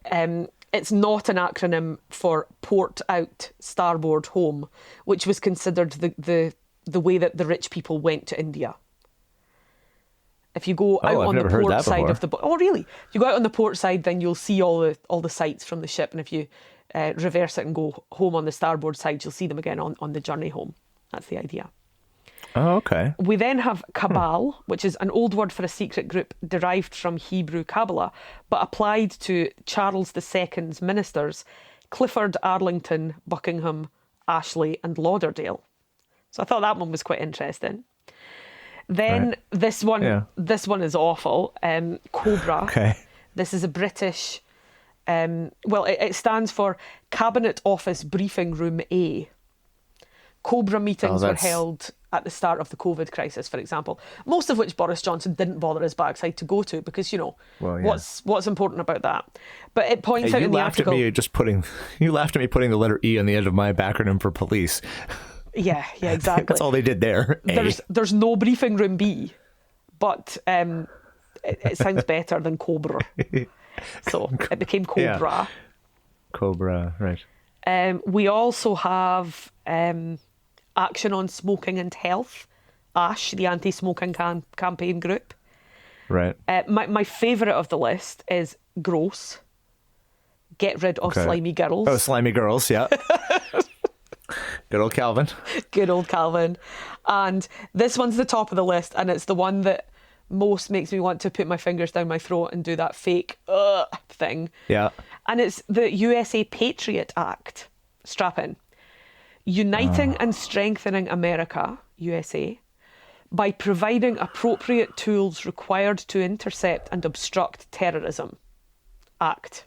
it's not an acronym for port out, starboard home, which was considered the way that the rich people went to India. If you go out on the port side of the boat, really? If you go out on the port side, then you'll see all the sights from the ship, and if you reverse it and go home on the starboard side, you'll see them again on the journey home. That's the idea. Oh, okay. We then have Cabal, which is an old word for a secret group derived from Hebrew Kabbalah, but applied to Charles II's ministers, Clifford, Arlington, Buckingham, Ashley, and Lauderdale. So I thought that one was quite interesting. Then this one is awful. Cobra. Okay. This is a British. It stands for Cabinet Office Briefing Room A. Cobra meetings were held at the start of the COVID crisis, for example. Most of which Boris Johnson didn't bother his backside to go to because what's important about that? But it points out in the article. You laughed at me putting the letter E on the end of my backronym for police. Yeah, exactly. That's all they did there. There's no briefing room B, but it sounds better than Cobra. So it became Cobra. Yeah. Cobra, right. We also have Action on Smoking and Health, ASH, the anti-smoking campaign group. Right. My favourite of the list is Gross. Get rid of slimy girls. Oh, slimy girls, yeah. Good old Calvin. Good old Calvin. And this one's the top of the list, and it's the one that most makes me want to put my fingers down my throat and do that fake thing. Yeah. And it's the USA Patriot Act. Strap in. Uniting and strengthening America, USA, by providing appropriate tools required to intercept and obstruct terrorism. Act.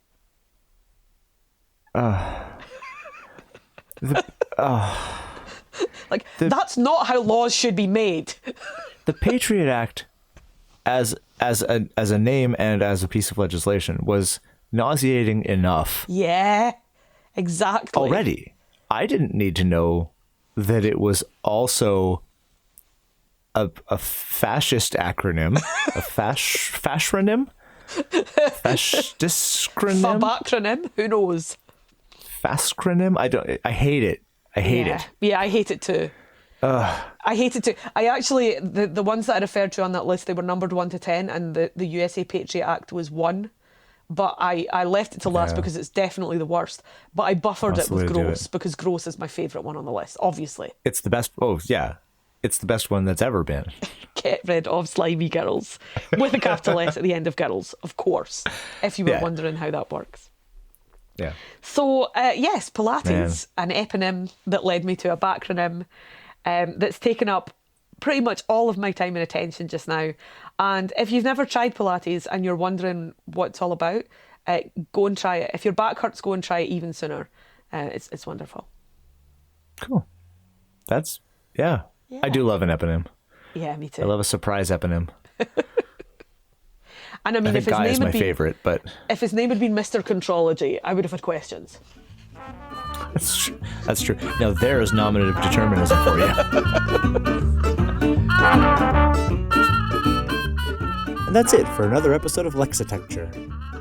That's not how laws should be made. The Patriot Act, as a name and as a piece of legislation, was nauseating enough. Yeah, exactly. Already, I didn't need to know that it was also a fascist acronym, a fashronym, fasciscronym, fabacronym. Who knows? Fascronym. I hate it. I hate it. Yeah, I hate it too. I hate it too. I actually, the ones that I referred to on that list, they were numbered 1 to 10, and the USA Patriot Act was 1. But I left it to last because it's definitely the worst. But I buffered it with Gross because Gross is my favourite one on the list, obviously. It's the best. Oh, yeah. It's the best one that's ever been. Get rid of slimy girls. With a capital S at the end of girls, of course, if you were wondering how that works. Yeah. So, yes, Pilates, an eponym that led me to a backronym that's taken up pretty much all of my time and attention just now. And if you've never tried Pilates and you're wondering what it's all about, go and try it. If your back hurts, go and try it even sooner. It's wonderful. Cool. That's, yeah. I do love an eponym. Yeah, me too. I love a surprise eponym. And I mean, if his Guy name is had my been, favorite, but if his name had been Mr. Contrology, I would have had questions. That's true. Now there is nominative determinism for you. And that's it for another episode of Lexitecture.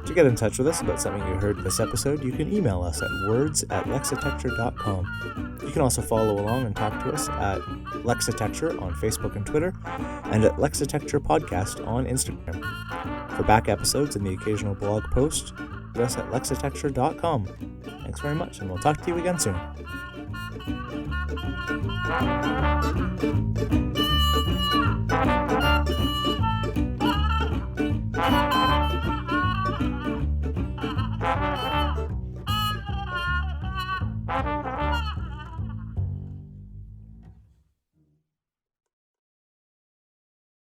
To get in touch with us about something you heard this episode, you can email us at words@lexitecture.com. You can also follow along and talk to us at Lexitecture on Facebook and Twitter, and at Lexitecture Podcast on Instagram. For back episodes and the occasional blog post, visit us at Lexitecture.com. Thanks very much, and we'll talk to you again soon. Bye.